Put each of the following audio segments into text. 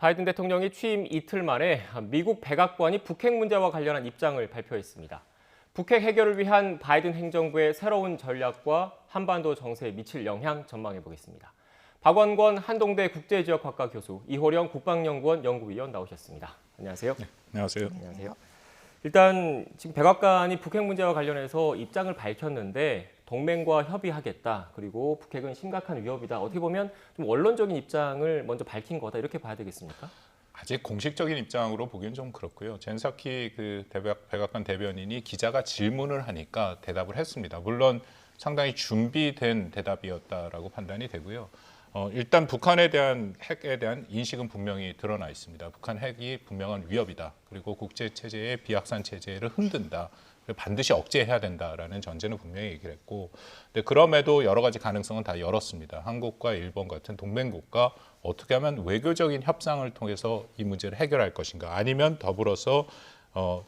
바이든 대통령이 취임 이틀 만에 미국 백악관이 북핵 문제와 관련한 입장을 발표했습니다. 북핵 해결을 위한 바이든 행정부의 새로운 전략과 한반도 정세에 미칠 영향 전망해 보겠습니다. 박원권 한동대 국제지역학과 교수, 이호령 국방연구원 연구위원 나오셨습니다. 안녕하세요. 네, 안녕하세요. 안녕하세요. 일단 지금 백악관이 북핵 문제와 관련해서 입장을 밝혔는데 동맹과 협의하겠다. 그리고 북핵은 심각한 위협이다. 어떻게 보면 좀 원론적인 입장을 먼저 밝힌 거다. 이렇게 봐야 되겠습니까? 아직 공식적인 입장으로 보기는 좀 그렇고요. 젠사키 백악관 대변인이 기자가 질문을 하니까 대답을 했습니다. 물론 상당히 준비된 대답이었다라고 판단이 되고요. 일단 북한에 대한 핵에 대한 인식은 분명히 드러나 있습니다. 북한 핵이 분명한 위협이다. 그리고 국제 체제의 비확산 체제를 흔든다. 반드시 억제해야 된다라는 전제는 분명히 얘기를 했고, 근데 그럼에도 여러 가지 가능성은 다 열었습니다. 한국과 일본 같은 동맹국가 어떻게 하면 외교적인 협상을 통해서 이 문제를 해결할 것인가, 아니면 더불어서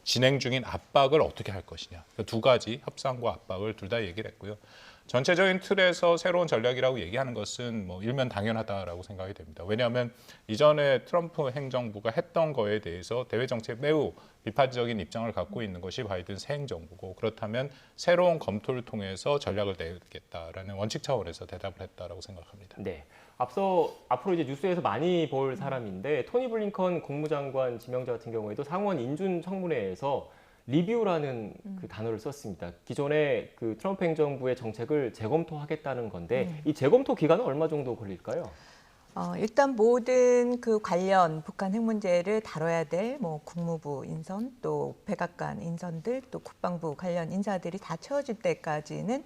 진행 중인 압박을 어떻게 할 것이냐, 두 가지 협상과 압박을 둘 다 얘기를 했고요. 전체적인 틀에서 새로운 전략이라고 얘기하는 것은 일면 당연하다라고 생각이 됩니다. 왜냐하면 이전에 트럼프 행정부가 했던 거에 대해서 대외 정책에 매우 비판적인 입장을 갖고 있는 것이 바이든 새 행정부고, 그렇다면 새로운 검토를 통해서 전략을 내겠다라는 원칙 차원에서 대답을 했다라고 생각합니다. 네. 앞서 앞으로 이제 뉴스에서 많이 볼 사람인데 토니 블링컨 국무장관 지명자 같은 경우에도 상원 인준 청문회에서 리뷰라는 그 단어를 썼습니다. 기존의 그 트럼프 행정부의 정책을 재검토하겠다는 건데 이 재검토 기간은 얼마 정도 걸릴까요? 일단 모든 그 관련 북한 핵 문제를 다뤄야 될 국무부 인선, 또 백악관 인선들, 또 국방부 관련 인사들이 다 채워질 때까지는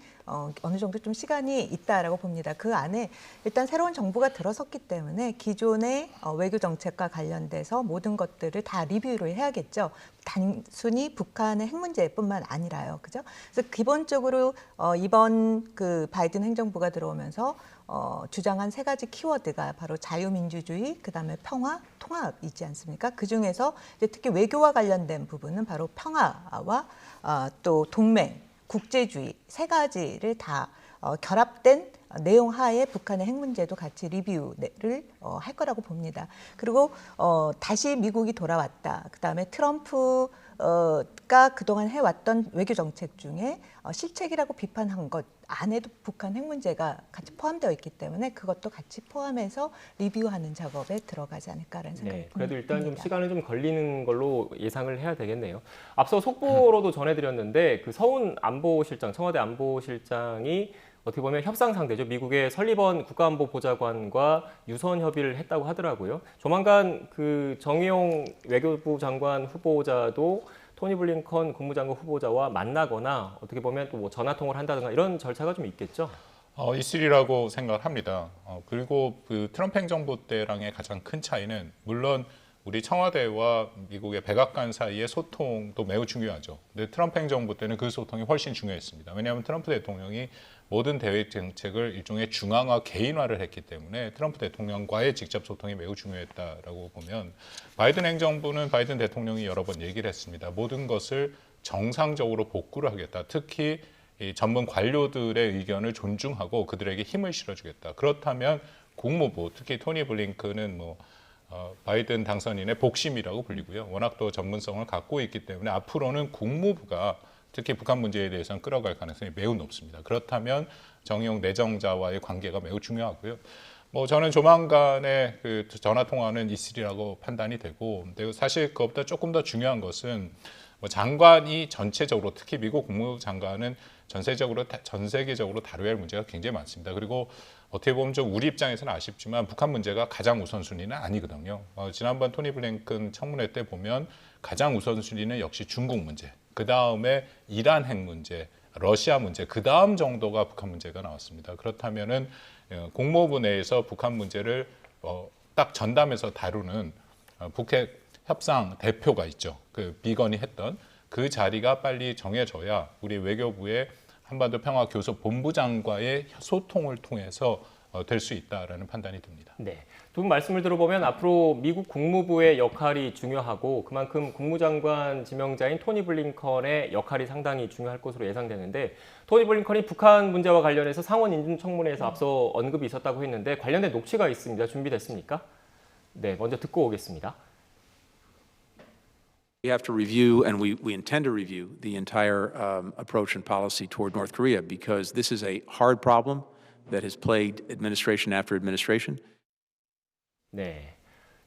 어느 정도 좀 시간이 있다라고 봅니다. 그 안에 일단 새로운 정부가 들어섰기 때문에 기존의 외교 정책과 관련돼서 모든 것들을 다 리뷰를 해야겠죠. 단순히 북한의 핵 문제뿐만 아니라요, 그죠? 그래서 기본적으로 이번 그 바이든 행정부가 들어오면서 주장한 세 가지 키워드가 바로 자유민주주의, 그다음에 평화, 통합이지 않습니까? 그 중에서 특히 외교와 관련된 부분은 바로 평화와 또 동맹, 국제주의 세 가지를 다 결합된 내용 하에 북한의 핵 문제도 같이 리뷰를 할 거라고 봅니다. 그리고 다시 미국이 돌아왔다. 그다음에 트럼프가 그동안 해왔던 외교 정책 중에 실책이라고 비판한 것 안에도 북한 핵 문제가 같이 포함되어 있기 때문에 그것도 같이 포함해서 리뷰하는 작업에 들어가지 않을까라는 생각이 듭니다. 그래도 일단 좀 시간은 좀 걸리는 걸로 예상을 해야 되겠네요. 앞서 속보로도 전해드렸는데 그 서훈 안보실장, 청와대 안보실장이 어떻게 보면 협상 상대죠. 미국의 설리번 국가안보보좌관과 유선 협의를 했다고 하더라고요. 조만간 그 정의용 외교부 장관 후보자도 토니 블링컨 국무장관 후보자와 만나거나 어떻게 보면 또 전화 통화를 한다든가 이런 절차가 좀 있겠죠. 있으리라고 생각을 합니다. 그리고 그 트럼프 행정부 때랑의 가장 큰 차이는 물론 우리 청와대와 미국의 백악관 사이의 소통도 매우 중요하죠. 근데 트럼프 행정부 때는 그 소통이 훨씬 중요했습니다. 왜냐하면 트럼프 대통령이 모든 대외 정책을 일종의 중앙화, 개인화를 했기 때문에 트럼프 대통령과의 직접 소통이 매우 중요했다라고 보면, 바이든 행정부는 바이든 대통령이 여러 번 얘기를 했습니다. 모든 것을 정상적으로 복구를 하겠다. 특히 이 전문 관료들의 의견을 존중하고 그들에게 힘을 실어주겠다. 그렇다면 국무부, 특히 토니 블링컨은 바이든 당선인의 복심이라고 불리고요. 워낙 또 전문성을 갖고 있기 때문에 앞으로는 국무부가 특히 북한 문제에 대해서는 끌어갈 가능성이 매우 높습니다. 그렇다면 정의용 내정자와의 관계가 매우 중요하고요. 저는 조만간에 그 전화 통화는 있으리라고 판단이 되고, 근데 사실 그것보다 조금 더 중요한 것은 장관이 전체적으로, 특히 미국 국무장관은 전 세계적으로 다뤄야 할 문제가 굉장히 많습니다. 그리고 어떻게 보면 좀 우리 입장에서는 아쉽지만 북한 문제가 가장 우선순위는 아니거든요. 지난번 토니 블링컨 청문회 때 보면 가장 우선순위는 역시 중국 문제, 그 다음에 이란 핵 문제, 러시아 문제, 그 다음 정도가 북한 문제가 나왔습니다. 그렇다면은 국무부 내에서 북한 문제를 딱 전담해서 다루는 북핵 협상 대표가 있죠. 그 비건이 했던 그 자리가 빨리 정해져야 우리 외교부의 한반도 평화 교섭 본부장과의 소통을 통해서 될 수 있다라는 판단이 듭니다. 네, 두 분 말씀을 들어보면 앞으로 미국 국무부의 역할이 중요하고 그만큼 국무장관 지명자인 토니 블링컨의 역할이 상당히 중요할 것으로 예상되는데, 토니 블링컨이 북한 문제와 관련해서 상원 인준청문회에서 앞서 언급이 있었다고 했는데 관련된 녹취가 있습니다. 준비됐습니까? 네, 먼저 듣고 오겠습니다. We have to review, and we intend to review, the entire approach and policy toward North Korea because this is a hard problem that has plagued administration after administration. 네.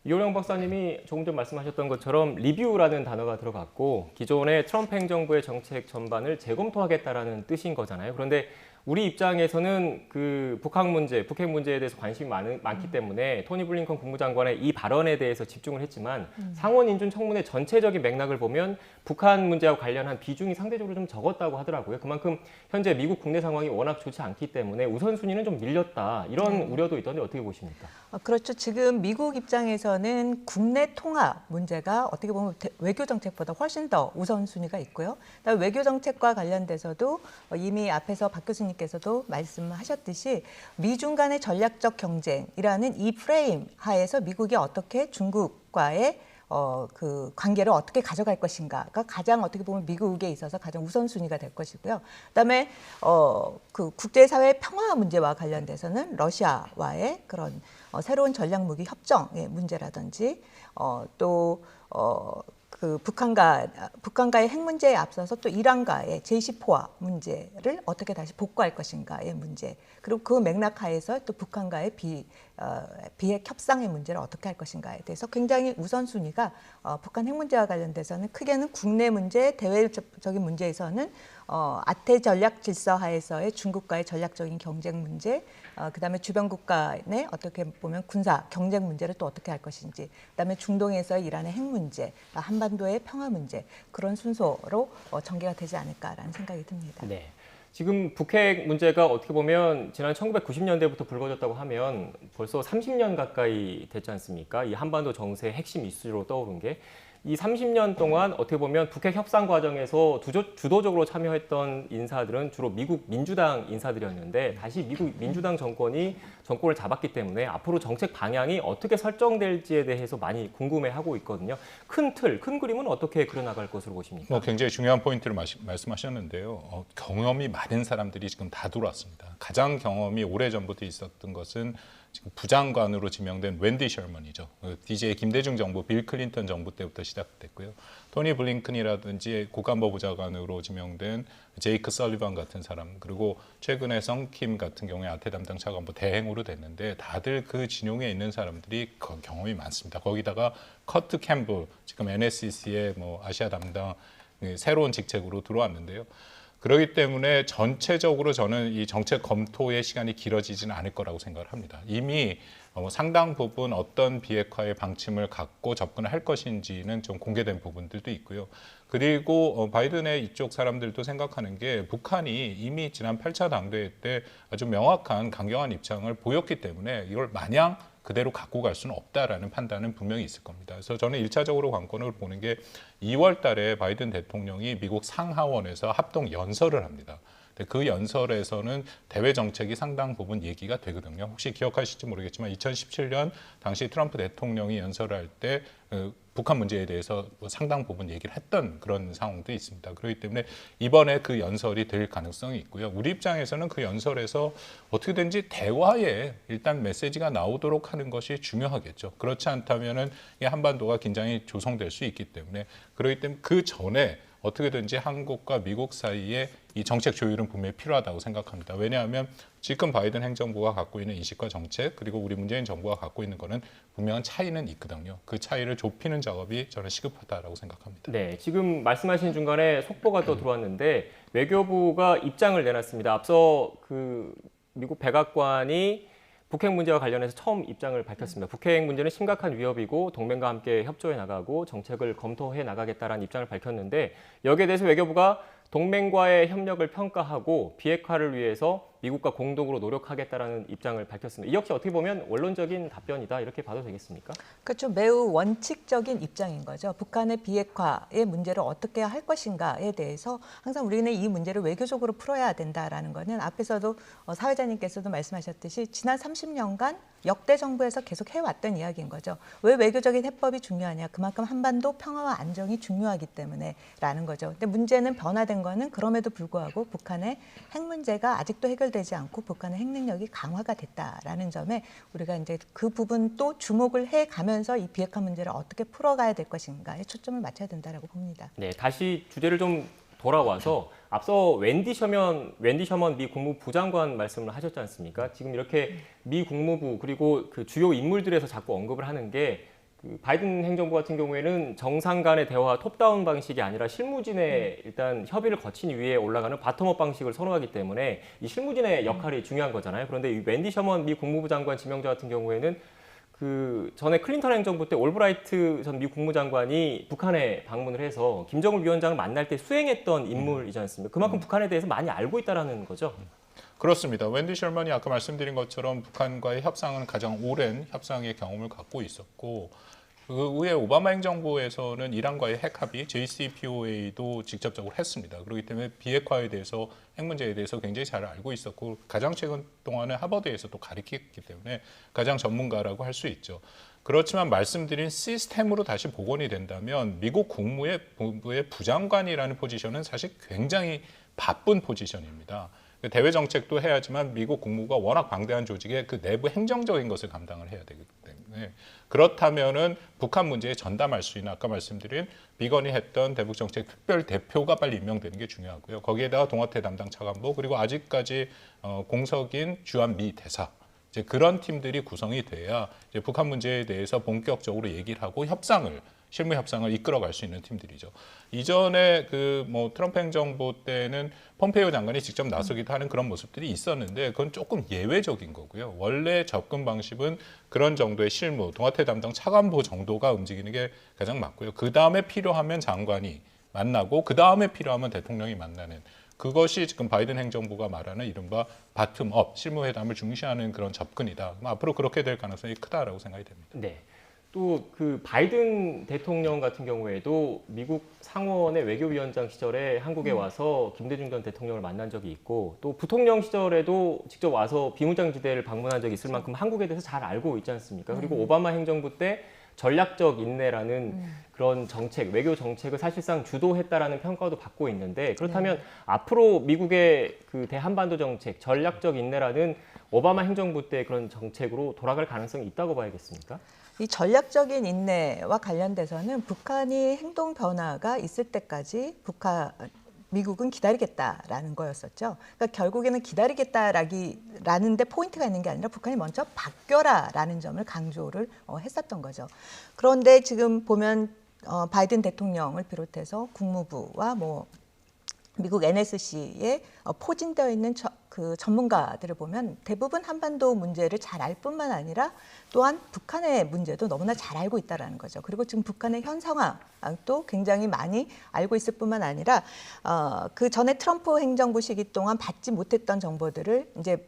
이호령 박사님이 조금 전 말씀하셨던 것처럼 리뷰라는 단어가 들어갔고 기존의 트럼프 행정부의 정책 전반을 재검토하겠다라는 뜻인 거잖아요. 그런데 우리 입장에서는 그 북핵 문제에 대해서 관심이 많기 때문에 토니 블링컨 국무장관의 이 발언에 대해서 집중을 했지만 상원 인준 청문회 전체적인 맥락을 보면 북한 문제와 관련한 비중이 상대적으로 좀 적었다고 하더라고요. 그만큼 현재 미국 국내 상황이 워낙 좋지 않기 때문에 우선순위는 좀 밀렸다. 이런 우려도 있던데 어떻게 보십니까? 그렇죠. 지금 미국 입장에서는 국내 통합 문제가 어떻게 보면 외교 정책보다 훨씬 더 우선순위가 있고요. 그다음에 외교 정책과 관련돼서도 이미 앞에서 박 교수님께서도 말씀하셨듯이 미중 간의 전략적 경쟁이라는 이 프레임 하에서 미국이 어떻게 중국과의 그 관계를 어떻게 가져갈 것인가가 가장 어떻게 보면 미국에 있어서 가장 우선순위가 될 것이고요. 그다음에 그 국제사회 평화 문제와 관련돼서는 러시아와의 그런 새로운 전략무기 협정의 문제라든지 또 그 북한과의 핵 문제에 앞서서 또 이란과의 J-4 문제를 어떻게 다시 복구할 것인가의 문제, 그리고 그 맥락 하에서 또 북한과의 비핵 협상의 문제를 어떻게 할 것인가에 대해서 굉장히 우선순위가 북한 핵 문제와 관련돼서는 크게는 국내 문제, 대외적인 문제에서는 아태 전략 질서 하에서의 중국과의 전략적인 경쟁 문제, 그다음에 주변국 간의 어떻게 보면 군사 경쟁 문제를 또 어떻게 할 것인지, 그다음에 중동에서 이란의 핵 문제, 한반도의 평화 문제, 그런 순서로 전개가 되지 않을까라는 생각이 듭니다. 네. 지금 북핵 문제가 어떻게 보면 지난 1990년대부터 불거졌다고 하면 벌써 30년 가까이 됐지 않습니까? 이 한반도 정세의 핵심 이슈로 떠오른 게 이 30년 동안 어떻게 보면 북핵 협상 과정에서 주도적으로 참여했던 인사들은 주로 미국 민주당 인사들이었는데 다시 미국 민주당 정권이 정권을 잡았기 때문에 앞으로 정책 방향이 어떻게 설정될지에 대해서 많이 궁금해하고 있거든요. 큰 그림은 어떻게 그려나갈 것으로 보십니까? 굉장히 중요한 포인트를 말씀하셨는데요. 경험이 많은 사람들이 지금 다 들어왔습니다. 가장 경험이 오래전부터 있었던 것은 지금 부장관으로 지명된 웬디 셔먼이죠. DJ 김대중 정부, 빌 클린턴 정부 때부터 시작됐고요. 토니 블링컨이라든지 국가안보부 장관으로 지명된 제이크 설리반 같은 사람, 그리고 최근에 성킴 같은 경우에 아태 담당 차관보 대행으로 됐는데 다들 그 진용에 있는 사람들이 경험이 많습니다. 거기다가 커트 캠블, 지금 NSC의 아시아 담당 새로운 직책으로 들어왔는데요. 그렇기 때문에 전체적으로 저는 이 정책 검토의 시간이 길어지지는 않을 거라고 생각을 합니다. 이미 상당 부분 어떤 비핵화의 방침을 갖고 접근을 할 것인지는 좀 공개된 부분들도 있고요. 그리고 바이든의 이쪽 사람들도 생각하는 게 북한이 이미 지난 8차 당대회 때 아주 명확한 강경한 입장을 보였기 때문에 이걸 마냥 그대로 갖고 갈 수는 없다라는 판단은 분명히 있을 겁니다. 그래서 저는 1차적으로 관건을 보는 게 2월 달에 바이든 대통령이 미국 상하원에서 합동 연설을 합니다. 그 연설에서는 대외 정책이 상당 부분 얘기가 되거든요. 혹시 기억하실지 모르겠지만 2017년 당시 트럼프 대통령이 연설할 때 북한 문제에 대해서 상당 부분 얘기를 했던 그런 상황도 있습니다. 그렇기 때문에 이번에 그 연설이 될 가능성이 있고요. 우리 입장에서는 그 연설에서 어떻게든지 대화에 일단 메시지가 나오도록 하는 것이 중요하겠죠. 그렇지 않다면은 한반도가 긴장이 조성될 수 있기 때문에, 그렇기 때문에 그 전에 어떻게든지 한국과 미국 사이에 이 정책 조율은 분명히 필요하다고 생각합니다. 왜냐하면 지금 바이든 행정부가 갖고 있는 인식과 정책, 그리고 우리 문재인 정부가 갖고 있는 거는 분명한 차이는 있거든요. 그 차이를 좁히는 작업이 저는 시급하다라고 생각합니다. 네, 지금 말씀하신 중간에 속보가 또 들어왔는데 외교부가 입장을 내놨습니다. 앞서 그 미국 백악관이 북핵 문제와 관련해서 처음 입장을 밝혔습니다. 북핵 문제는 심각한 위협이고 동맹과 함께 협조해 나가고 정책을 검토해 나가겠다라는 입장을 밝혔는데, 여기에 대해서 외교부가 동맹과의 협력을 평가하고 비핵화를 위해서 미국과 공동으로 노력하겠다라는 입장을 밝혔습니다. 이 역시 어떻게 보면 원론적인 답변이다, 이렇게 봐도 되겠습니까? 그렇죠. 매우 원칙적인 입장인 거죠. 북한의 비핵화의 문제를 어떻게 할 것인가에 대해서 항상 우리는 이 문제를 외교적으로 풀어야 된다라는 거는 앞에서도 사회자님께서도 말씀하셨듯이 지난 30년간 역대 정부에서 계속 해왔던 이야기인 거죠. 왜 외교적인 해법이 중요하냐? 그만큼 한반도 평화와 안정이 중요하기 때문에라는 거죠. 근데 문제는 변화된 거는 그럼에도 불구하고 북한의 핵 문제가 아직도 해결되지 축소되지 않고 북한의 핵 능력이 강화가 됐다라는 점에 우리가 이제 그 부분 또 주목을 해 가면서 이 비핵화 문제를 어떻게 풀어가야 될 것인가에 초점을 맞춰야 된다라고 봅니다. 네, 다시 주제를 좀 돌아와서 앞서 wen디 셔먼 미 국무부 부장관 말씀을 하셨지 않습니까? 지금 이렇게 미 국무부 그리고 그 주요 인물들에서 자꾸 언급을 하는 게 그 바이든 행정부 같은 경우에는 정상 간의 대화 톱다운 방식이 아니라 실무진의 일단 협의를 거친 위에 올라가는 바텀업 방식을 선호하기 때문에 이 실무진의 역할이 중요한 거잖아요. 그런데 이 웬디 셔먼 미 국무부 장관 지명자 같은 경우에는 그 전에 클린턴 행정부 때 올브라이트 전 미 국무장관이 북한에 방문을 해서 김정을 위원장을 만날 때 수행했던 인물이지 않습니까? 그만큼 북한에 대해서 많이 알고 있다라는 거죠. 그렇습니다. 웬디 셜먼이 아까 말씀드린 것처럼 북한과의 협상은 가장 오랜 협상의 경험을 갖고 있었고 그 후에 오바마 행정부에서는 이란과의 핵 합의 JCPOA도 직접적으로 했습니다. 그렇기 때문에 비핵화에 대해서 핵 문제에 대해서 굉장히 잘 알고 있었고 가장 최근 동안은 하버드에서 또 가르쳤기 때문에 가장 전문가라고 할 수 있죠. 그렇지만 말씀드린 시스템으로 다시 복원이 된다면 미국 국무부의 부장관이라는 포지션은 사실 굉장히 바쁜 포지션입니다. 대외 정책도 해야지만 미국 국무부가 워낙 방대한 조직의 그 내부 행정적인 것을 감당을 해야 되기 때문에 그렇다면은 북한 문제에 전담할 수 있는 아까 말씀드린 비건이 했던 대북 정책 특별 대표가 빨리 임명되는 게 중요하고요. 거기에다가 동아태 담당 차관보 그리고 아직까지 공석인 주한 미 대사 이제 그런 팀들이 구성이 돼야 이제 북한 문제에 대해서 본격적으로 얘기를 하고 실무 협상을 이끌어갈 수 있는 팀들이죠. 이전에 그 뭐 트럼프 행정부 때는 폼페이오 장관이 직접 나서기도 하는 그런 모습들이 있었는데 그건 조금 예외적인 거고요. 원래 접근 방식은 그런 정도의 실무, 동아태 담당 차관보 정도가 움직이는 게 가장 맞고요. 그 다음에 필요하면 장관이 만나고 그 다음에 필요하면 대통령이 만나는 그것이 지금 바이든 행정부가 말하는 이른바 바텀업 실무회담을 중시하는 그런 접근이다. 앞으로 그렇게 될 가능성이 크다라고 생각이 됩니다. 네. 또 그 바이든 대통령 같은 경우에도 미국 상원의 외교위원장 시절에 한국에 와서 김대중 전 대통령을 만난 적이 있고 또 부통령 시절에도 직접 와서 비무장지대를 방문한 적이 있을 만큼 한국에 대해서 잘 알고 있지 않습니까? 그리고 오바마 행정부 때 전략적 인내라는 그런 정책, 외교 정책을 사실상 주도했다라는 평가도 받고 있는데 그렇다면 앞으로 미국의 그 대한반도 정책, 전략적 인내라는 오바마 행정부 때 그런 정책으로 돌아갈 가능성이 있다고 봐야겠습니까? 이 전략적인 인내와 관련돼서는 북한이 행동 변화가 있을 때까지 미국은 기다리겠다라는 거였었죠. 그러니까 결국에는 기다리겠다라는데 포인트가 있는 게 아니라 북한이 먼저 바뀌어라라는 점을 강조를 했었던 거죠. 그런데 지금 보면 바이든 대통령을 비롯해서 국무부와 뭐 미국 NSC에 포진되어 있는 그 전문가들을 보면 대부분 한반도 문제를 잘 알 뿐만 아니라 또한 북한의 문제도 너무나 잘 알고 있다라는 거죠. 그리고 지금 북한의 현 상황도 굉장히 많이 알고 있을 뿐만 아니라 그 전에 트럼프 행정부 시기 동안 받지 못했던 정보들을 이제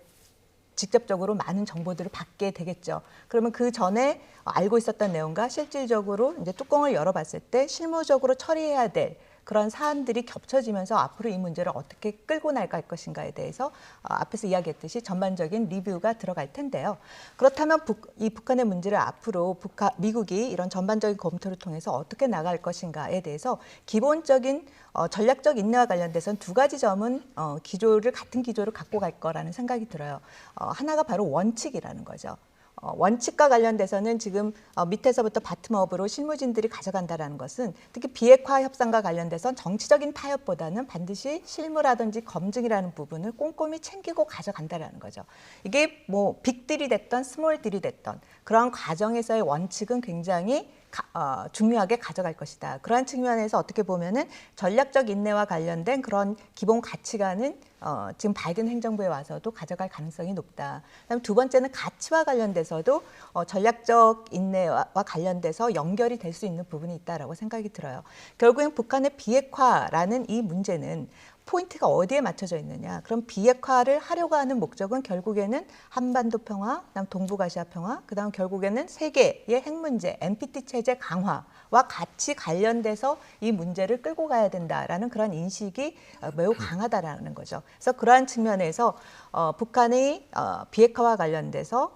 직접적으로 많은 정보들을 받게 되겠죠. 그러면 그 전에 알고 있었던 내용과 실질적으로 이제 뚜껑을 열어봤을 때 실무적으로 처리해야 될 그런 사안들이 겹쳐지면서 앞으로 이 문제를 어떻게 끌고 나갈 것인가에 대해서 앞에서 이야기했듯이 전반적인 리뷰가 들어갈 텐데요. 그렇다면 이 북한의 문제를 앞으로 미국이 이런 전반적인 검토를 통해서 어떻게 나갈 것인가에 대해서 기본적인 전략적 인내와 관련돼서는 두 가지 점은 같은 기조를 갖고 갈 거라는 생각이 들어요. 하나가 바로 원칙이라는 거죠. 원칙과 관련돼서는 지금 밑에서부터 바텀업으로 실무진들이 가져간다는 것은 특히 비핵화 협상과 관련돼서 정치적인 타협보다는 반드시 실무라든지 검증이라는 부분을 꼼꼼히 챙기고 가져간다는 거죠. 이게 뭐 빅딜이 됐던 스몰딜이 됐던 그러한 과정에서의 원칙은 굉장히 중요하게 가져갈 것이다. 그러한 측면에서 어떻게 보면은 전략적 인내와 관련된 그런 기본 가치관은 지금 바이든 행정부에 와서도 가져갈 가능성이 높다. 그다음 두 번째는 가치와 관련돼서도 전략적 인내와 관련돼서 연결이 될 수 있는 부분이 있다라고 생각이 들어요. 결국엔 북한의 비핵화라는 이 문제는 포인트가 어디에 맞춰져 있느냐. 그럼 비핵화를 하려고 하는 목적은 결국에는 한반도 평화, 그다음 동북아시아 평화, 그다음 결국에는 세계의 핵 문제, NPT 체제 강화와 같이 관련돼서 이 문제를 끌고 가야 된다라는 그런 인식이 매우 강하다라는 거죠. 그래서 그러한 측면에서 북한의 비핵화와 관련돼서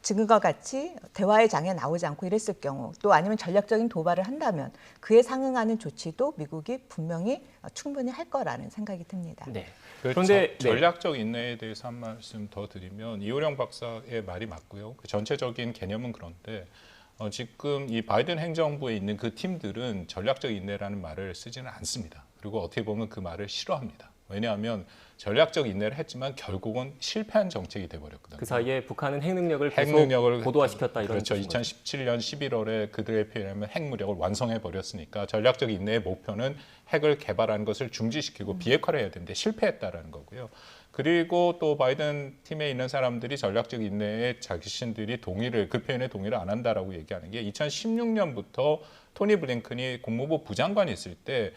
지금과 같이 대화의 장에 나오지 않고 이랬을 경우 또 아니면 전략적인 도발을 한다면 그에 상응하는 조치도 미국이 분명히 충분히 할 거라는 생각이 듭니다. 네. 그런데 그런데 전략적 인내에 대해서 한 말씀 더 드리면 이호령 박사의 말이 맞고요. 그 전체적인 개념은 그런데 지금 이 바이든 행정부에 있는 그 팀들은 전략적 인내라는 말을 쓰지는 않습니다. 그리고 어떻게 보면 그 말을 싫어합니다. 왜냐하면 전략적 인내를 했지만 결국은 실패한 정책이 돼버렸거든요. 그 사이에 북한은 핵능력을 계속 고도화시켰다 이런 그렇죠. 뜻인 거죠. 2017년 11월에 그들의 표현하면 핵무력을 완성해 버렸으니까 전략적 인내의 목표는 핵을 개발하는 것을 중지시키고 비핵화를 해야 되는데 실패했다라는 거고요. 그리고 또 바이든 팀에 있는 사람들이 전략적 인내에 자신들이 그 표현에 동의를 안 한다라고 얘기하는 게 2016년부터 토니 블링컨이 국무부 부장관이 있을 때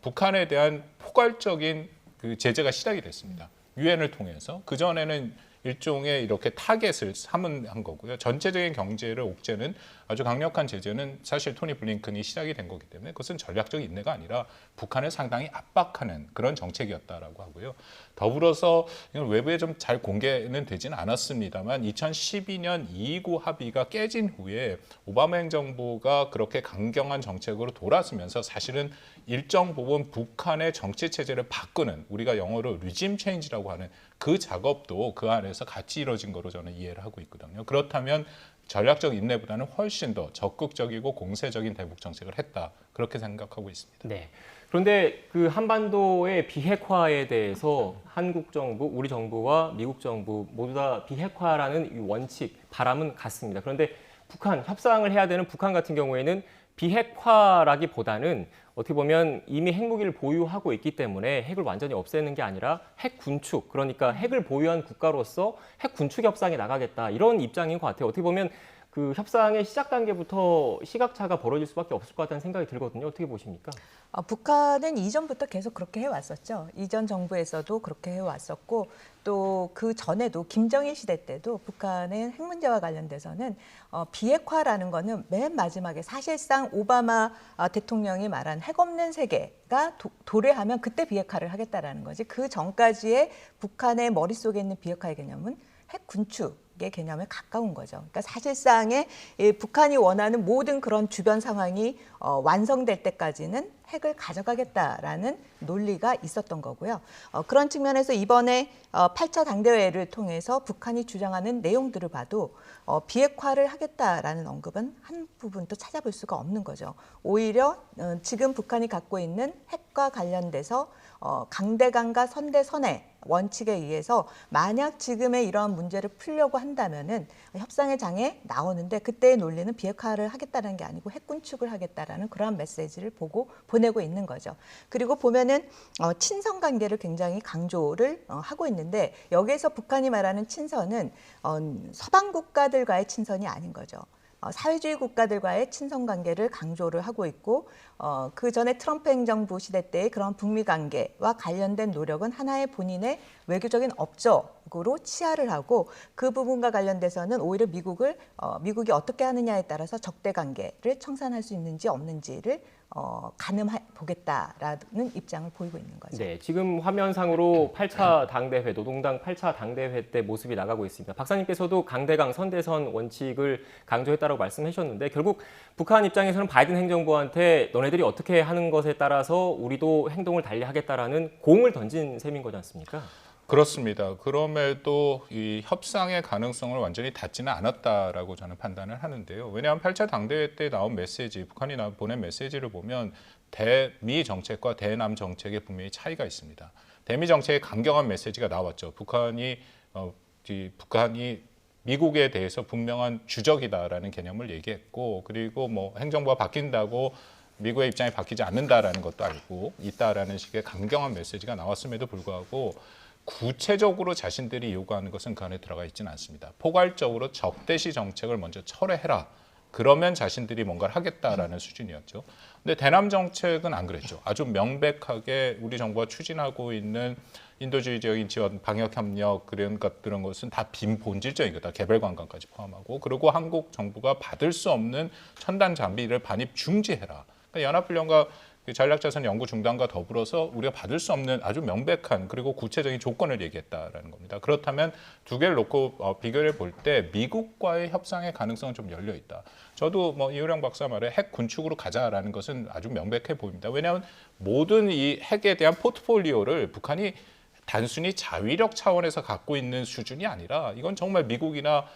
북한에 대한 포괄적인 그 제재가 시작이 됐습니다. 유엔을 통해서. 그전에는 일종의 이렇게 타겟을 삼은 거고요. 전체적인 경제를 옥죄는 아주 강력한 제재는 사실 토니 블링컨이 시작이 된 거기 때문에 그것은 전략적 인내가 아니라 북한을 상당히 압박하는 그런 정책이었다라고 하고요. 더불어서 이건 외부에 좀 잘 공개는 되지는 않았습니다만 2012년 229 합의가 깨진 후에 오바마 행정부가 그렇게 강경한 정책으로 돌아서면서 사실은 일정 부분 북한의 정치 체제를 바꾸는 우리가 영어로 리짐 체인지라고 하는 그 작업도 그 안에서 같이 이루어진 거로 저는 이해를 하고 있거든요. 그렇다면 전략적 인내보다는 훨씬 더 적극적이고 공세적인 대북 정책을 했다. 그렇게 생각하고 있습니다. 네. 그런데 그 한반도의 비핵화에 대해서 한국 정부, 우리 정부와 미국 정부 모두 다 비핵화라는 이 원칙, 바람은 같습니다. 그런데 북한, 협상을 해야 되는 북한 같은 경우에는 비핵화라기보다는 어떻게 보면 이미 핵무기를 보유하고 있기 때문에 핵을 완전히 없애는 게 아니라 핵 군축, 그러니까 핵을 보유한 국가로서 핵 군축 협상에 나가겠다 이런 입장인 것 같아요. 어떻게 보면 그 협상의 시작 단계부터 시각차가 벌어질 수밖에 없을 것 같다는 생각이 들거든요. 어떻게 보십니까? 북한은 이전부터 계속 그렇게 해왔었죠. 이전 정부에서도 그렇게 해왔었고 또 그 전에도 김정일 시대 때도 북한의 핵 문제와 관련돼서는 비핵화라는 거는 맨 마지막에 사실상 오바마 대통령이 말한 핵 없는 세계가 도래하면 그때 비핵화를 하겠다라는 거지. 그 전까지의 북한의 머릿속에 있는 비핵화의 개념은 핵 군축의 개념에 가까운 거죠. 그러니까 사실상의 북한이 원하는 모든 그런 주변 상황이 완성될 때까지는 핵을 가져가겠다라는 논리가 있었던 거고요. 그런 측면에서 이번에 8차 당대회를 통해서 북한이 주장하는 내용들을 봐도 비핵화를 하겠다라는 언급은 한 부분도 찾아볼 수가 없는 거죠. 오히려 지금 북한이 갖고 있는 핵과 관련돼서 강대강과 선대선의 원칙에 의해서 만약 지금의 이러한 문제를 풀려고 한다면은 협상의 장에 나오는데 그때의 논리는 비핵화를 하겠다는 게 아니고 핵 군축을 하겠다라는 그러한 메시지를 보내고 있는 거죠. 그리고 보면은 친선 관계를 굉장히 강조를 하고 있는데 여기에서 북한이 말하는 친선은 서방 국가들과의 친선이 아닌 거죠. 사회주의 국가들과의 친선 관계를 강조를 하고 있고 그 전에 트럼프 행정부 시대 때의 그런 북미 관계와 관련된 노력은 하나의 본인의 외교적인 업적으로 치하를 하고 그 부분과 관련돼서는 오히려 미국이 어떻게 하느냐에 따라서 적대 관계를 청산할 수 있는지 없는지를 가늠해 보겠다라는 입장을 보이고 있는 거죠. 네, 지금 화면상으로 8차 당대회, 노동당 8차 당대회 때 모습이 나가고 있습니다. 박사님께서도 강대강 선대선 원칙을 강조했다고 말씀해 주셨는데 결국 북한 입장에서는 바이든 행정부한테 너네들이 어떻게 하는 것에 따라서 우리도 행동을 달리하겠다라는 공을 던진 셈인 거지 않습니까? 그렇습니다. 그럼에도 이 협상의 가능성을 완전히 닫지는 않았다라고 저는 판단을 하는데요. 왜냐하면 8차 당대회 때 나온 메시지, 북한이 보낸 메시지를 보면 대미 정책과 대남 정책에 분명히 차이가 있습니다. 대미 정책에 강경한 메시지가 나왔죠. 북한이 미국에 대해서 분명한 주적이다라는 개념을 얘기했고, 그리고 뭐 행정부가 바뀐다고 미국의 입장이 바뀌지 않는다라는 것도 알고 있다라는 식의 강경한 메시지가 나왔음에도 불구하고 구체적으로 자신들이 요구하는 것은 그 안에 들어가 있지는 않습니다. 포괄적으로 적대시 정책을 먼저 철회해라. 그러면 자신들이 뭔가를 하겠다라는 수준이었죠. 근데 대남 정책은 안 그랬죠. 아주 명백하게 우리 정부가 추진하고 있는 인도주의적인 지원, 방역협력 그런 것은 다 빈본질적인 거다. 개별관광까지 포함하고. 그리고 한국 정부가 받을 수 없는 첨단 장비를 반입 중지해라. 그러니까 연합훈련과 이 전략자산 연구 중단과 더불어서 우리가 받을 수 없는 아주 명백한 그리고 구체적인 조건을 얘기했다라는 겁니다. 그렇다면 두 개를 놓고 비교를 볼 때 미국과의 협상의 가능성은 좀 열려 있다. 저도 뭐 이효령 박사 말에 핵 군축으로 가자라는 것은 아주 명백해 보입니다. 왜냐하면 모든 이 핵에 대한 포트폴리오를 북한이 단순히 자위력 차원에서 갖고 있는 수준이 아니라 이건 정말 미국이나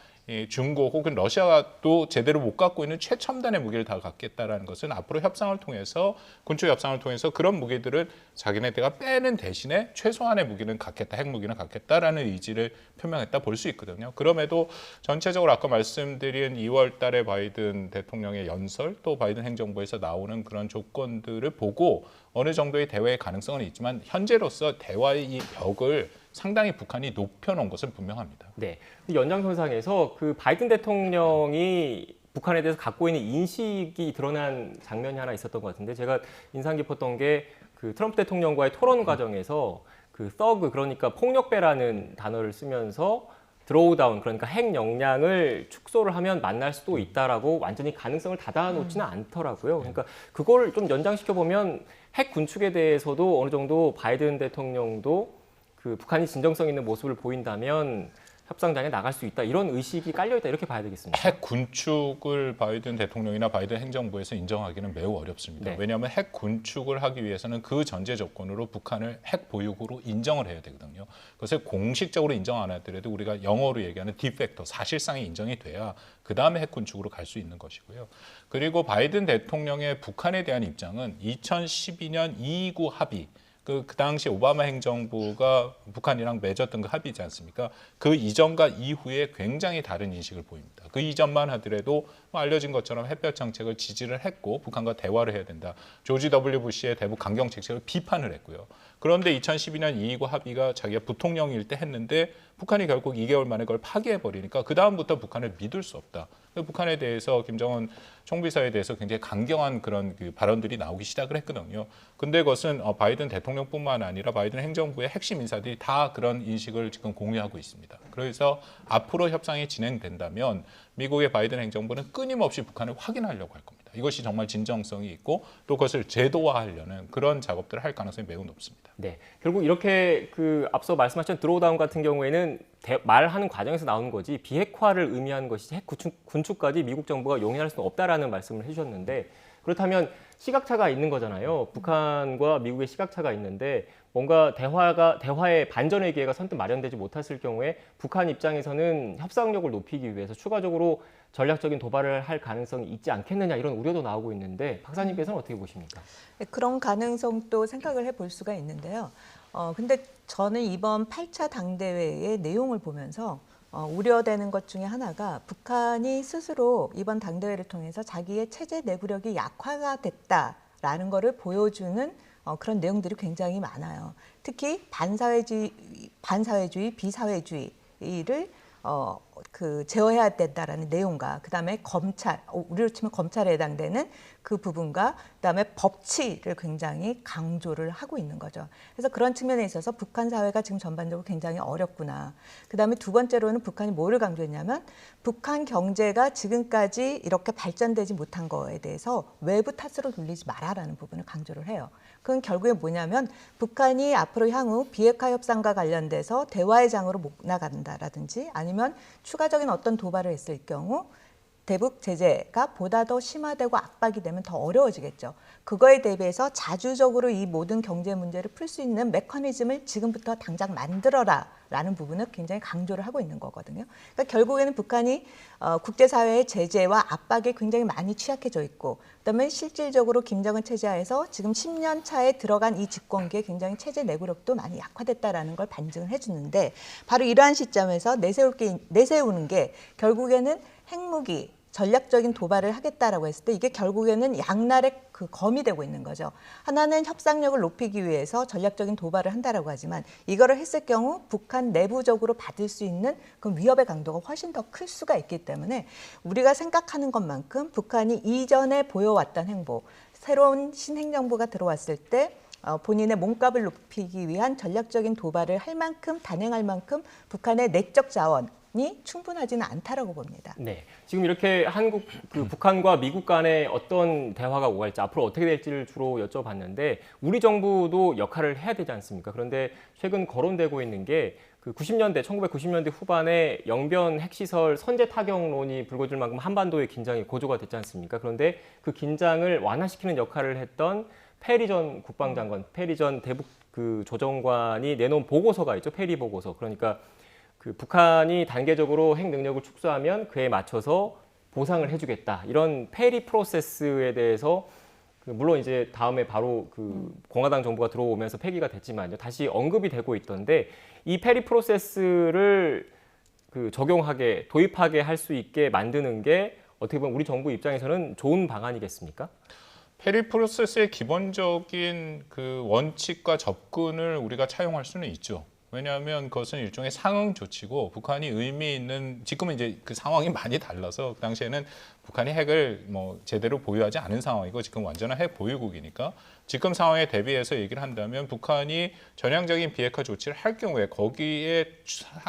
중국 혹은 러시아도 제대로 못 갖고 있는 최첨단의 무기를 다 갖겠다라는 것은 앞으로 협상을 통해서 군축 협상을 통해서 그런 무기들을 자기네들가 빼는 대신에 최소한의 무기는 갖겠다, 핵무기는 갖겠다라는 의지를 표명했다 볼 수 있거든요. 그럼에도 전체적으로 아까 말씀드린 2월 달에 바이든 대통령의 연설 또 바이든 행정부에서 나오는 그런 조건들을 보고 어느 정도의 대화의 가능성은 있지만 현재로서 대화의 이 벽을 상당히 북한이 높여놓은 것은 분명합니다. 네. 연장선상에서 그 바이든 대통령이 북한에 대해서 갖고 있는 인식이 드러난 장면이 하나 있었던 것 같은데 제가 인상 깊었던 게 그 트럼프 대통령과의 토론 과정에서 그 서그 그러니까 폭력배라는 단어를 쓰면서 드로우다운 그러니까 핵 역량을 축소를 하면 만날 수도 있다라고 완전히 가능성을 닫아놓지는 않더라고요. 그러니까 그걸 좀 연장시켜 보면 핵 군축에 대해서도 어느 정도 바이든 대통령도 그 북한이 진정성 있는 모습을 보인다면 협상장에 나갈 수 있다 이런 의식이 깔려 있다 이렇게 봐야 되겠습니다. 핵 군축을 바이든 대통령이나 바이든 행정부에서 인정하기는 매우 어렵습니다. 네. 왜냐하면 핵 군축을 하기 위해서는 그 전제 조건으로 북한을 핵 보유국으로 인정을 해야 되거든요. 그것을 공식적으로 인정 안 하더라도 우리가 영어로 얘기하는 디팩터 사실상의 인정이 돼야 그 다음에 핵 군축으로 갈 수 있는 것이고요. 그리고 바이든 대통령의 북한에 대한 입장은 2012년 229 합의 그 당시 오바마 행정부가 북한이랑 맺었던 그 합의지 않습니까? 그 이전과 이후에 굉장히 다른 인식을 보입니다. 그 이전만 하더라도 알려진 것처럼 햇볕 정책을 지지를 했고 북한과 대화를 해야 된다. 조지 W. 부시의 대북 강경 정책을 비판을 했고요. 그런데 2012년 229 합의가 자기가 부통령일 때 했는데 북한이 결국 2개월 만에 그걸 파기해버리니까 그 다음부터 북한을 믿을 수 없다. 북한에 대해서 김정은 총비서에 대해서 굉장히 강경한 그런 그 발언들이 나오기 시작을 했거든요. 근데 그것은 바이든 대통령뿐만 아니라 바이든 행정부의 핵심 인사들이 다 그런 인식을 지금 공유하고 있습니다. 그래서 앞으로 협상이 진행된다면 미국의 바이든 행정부는 끊임없이 북한을 확인하려고 할 겁니다. 이것이 정말 진정성이 있고 또 그것을 제도화하려는 그런 작업들을 할 가능성이 매우 높습니다. 네, 결국 이렇게 그 앞서 말씀하신 드로우다운 같은 경우에는 말하는 과정에서 나오는 거지 비핵화를 의미하는 것이지 핵 군축까지 미국 정부가 용인할 수는 없다라는 말씀을 해주셨는데 그렇다면 시각차가 있는 거잖아요. 북한과 미국의 시각차가 있는데 뭔가 대화의 반전의 기회가 선뜻 마련되지 못했을 경우에 북한 입장에서는 협상력을 높이기 위해서 추가적으로 전략적인 도발을 할 가능성이 있지 않겠느냐 이런 우려도 나오고 있는데 박사님께서는 어떻게 보십니까? 그런 가능성도 생각을 해볼 수가 있는데요. 근데 저는 이번 8차 당대회의 내용을 보면서 우려되는 것 중에 하나가 북한이 스스로 이번 당대회를 통해서 자기의 체제 내구력이 약화가 됐다라는 것을 보여주는 그런 내용들이 굉장히 많아요. 특히 반사회주의, 비사회주의를 제어해야 된다라는 내용과 그다음에 검찰, 우리로 치면 검찰에 해당되는 그 부분과 그다음에 법치를 굉장히 강조를 하고 있는 거죠. 그래서 그런 측면에 있어서 북한 사회가 지금 전반적으로 굉장히 어렵구나. 그다음에 두 번째로는 북한이 뭐를 강조했냐면 북한 경제가 지금까지 이렇게 발전되지 못한 거에 대해서 외부 탓으로 돌리지 마라라는 부분을 강조를 해요. 그건 결국에 뭐냐면 북한이 앞으로 향후 비핵화 협상과 관련돼서 대화의 장으로 못 나간다라든지 아니면 추가적인 어떤 도발을 했을 경우 대북 제재가 보다 더 심화되고 압박이 되면 더 어려워지겠죠. 그거에 대비해서 자주적으로 이 모든 경제 문제를 풀 수 있는 메커니즘을 지금부터 당장 만들어라라는 부분을 굉장히 강조를 하고 있는 거거든요. 그러니까 결국에는 북한이 국제사회의 제재와 압박에 굉장히 많이 취약해져 있고 그다음에 실질적으로 김정은 체제하에서 지금 10년 차에 들어간 이 집권기에 굉장히 체제 내구력도 많이 약화됐다라는 걸 반증을 해주는데 바로 이러한 시점에서 내세우는 게 결국에는 핵무기 전략적인 도발을 하겠다라고 했을 때 이게 결국에는 양날의 그 검이 되고 있는 거죠. 하나는 협상력을 높이기 위해서 전략적인 도발을 한다라고 하지만 이거를 했을 경우 북한 내부적으로 받을 수 있는 그 위협의 강도가 훨씬 더 클 수가 있기 때문에 우리가 생각하는 것만큼 북한이 이전에 보여왔던 행보, 새로운 신행정부가 들어왔을 때 본인의 몸값을 높이기 위한 전략적인 도발을 할 만큼 단행할 만큼 북한의 내적 자원 충분하지는 않다라고 봅니다. 네, 지금 이렇게 북한과 미국 간에 어떤 대화가 오갈지 앞으로 어떻게 될지를 주로 여쭤봤는데 우리 정부도 역할을 해야 되지 않습니까? 그런데 최근 거론되고 있는 게 그 1990년대 후반에 영변 핵시설 선제 타격론이 불거질 만큼 한반도의 긴장이 고조가 됐지 않습니까? 그런데 그 긴장을 완화시키는 역할을 했던 페리 전 국방장관, 페리 전 대북 그 조정관이 내놓은 보고서가 있죠. 페리 보고서. 그러니까 그 북한이 단계적으로 핵 능력을 축소하면 그에 맞춰서 보상을 해주겠다. 이런 페리 프로세스에 대해서 물론 이제 다음에 바로 그 공화당 정부가 들어오면서 폐기가 됐지만요. 다시 언급이 되고 있던데 이 페리 프로세스를 그 적용하게 도입하게 할 수 있게 만드는 게 어떻게 보면 우리 정부 입장에서는 좋은 방안이겠습니까? 페리 프로세스의 기본적인 그 원칙과 접근을 우리가 차용할 수는 있죠. 왜냐하면 그것은 일종의 상응 조치고 북한이 의미 있는 지금은 이제 그 상황이 많이 달라서 그 당시에는 북한이 핵을 뭐 제대로 보유하지 않은 상황이고 지금 완전한 핵 보유국이니까 지금 상황에 대비해서 얘기를 한다면 북한이 전향적인 비핵화 조치를 할 경우에 거기에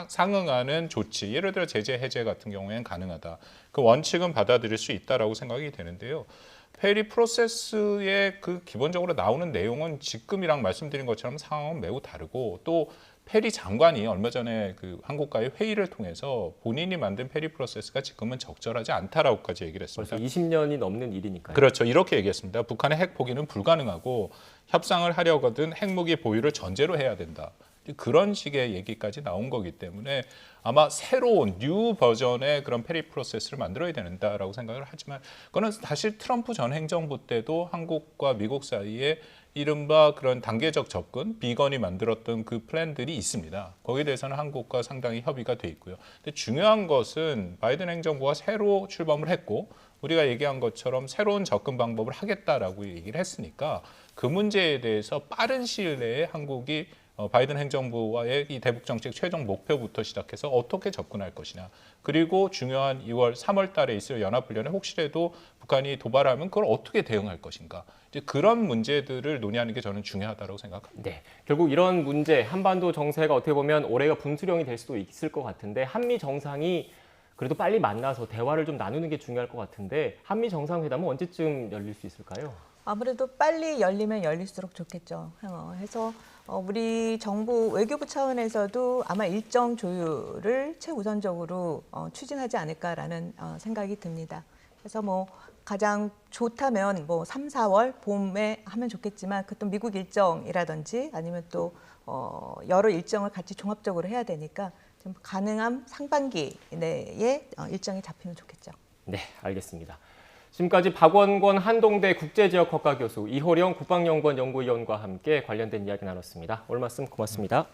상응하는 조치, 예를 들어 제재 해제 같은 경우에는 가능하다. 그 원칙은 받아들일 수 있다라고 생각이 되는데요. 페리 프로세스의 그 기본적으로 나오는 내용은 지금이랑 말씀드린 것처럼 상황은 매우 다르고 또 페리 장관이 얼마 전에 그 한국과의 회의를 통해서 본인이 만든 페리 프로세스가 지금은 적절하지 않다라고까지 얘기를 했습니다. 벌써 20년이 넘는 일이니까요. 그렇죠. 이렇게 얘기했습니다. 북한의 핵 포기는 불가능하고 협상을 하려거든 핵무기 보유를 전제로 해야 된다. 그런 식의 얘기까지 나온 거기 때문에 아마 새로운 뉴 버전의 그런 페리 프로세스를 만들어야 된다라고 생각을 하지만 그거는 사실 트럼프 전 행정부 때도 한국과 미국 사이에 이른바 그런 단계적 접근, 비건이 만들었던 그 플랜들이 있습니다. 거기에 대해서는 한국과 상당히 협의가 돼 있고요. 근데 중요한 것은 바이든 행정부가 새로 출범을 했고 우리가 얘기한 것처럼 새로운 접근 방법을 하겠다라고 얘기를 했으니까 그 문제에 대해서 빠른 시일 내에 한국이 바이든 행정부와의 이 대북 정책 최종 목표부터 시작해서 어떻게 접근할 것이냐. 그리고 중요한 2월, 3월 달에 있을 연합훈련에 혹시라도 북한이 도발하면 그걸 어떻게 대응할 것인가. 이제 그런 문제들을 논의하는 게 저는 중요하다고 생각합니다. 네, 결국 이런 문제, 한반도 정세가 어떻게 보면 올해가 분수령이 될 수도 있을 것 같은데 한미 정상이 그래도 빨리 만나서 대화를 좀 나누는 게 중요할 것 같은데 한미 정상회담은 언제쯤 열릴 수 있을까요? 아무래도 빨리 열리면 열릴수록 좋겠죠. 해서 우리 정부 외교부 차원에서도 아마 일정 조율을 최우선적으로 추진하지 않을까라는 생각이 듭니다. 그래서 뭐 가장 좋다면 뭐 3, 4월 봄에 하면 좋겠지만 그것도 미국 일정이라든지 아니면 또 여러 일정을 같이 종합적으로 해야 되니까 좀 가능한 상반기 내에 일정이 잡히면 좋겠죠. 네, 알겠습니다. 지금까지 박원권 한동대 국제지역학과 교수, 이호령 국방연구원 연구위원과 함께 관련된 이야기 나눴습니다. 오늘 말씀 고맙습니다.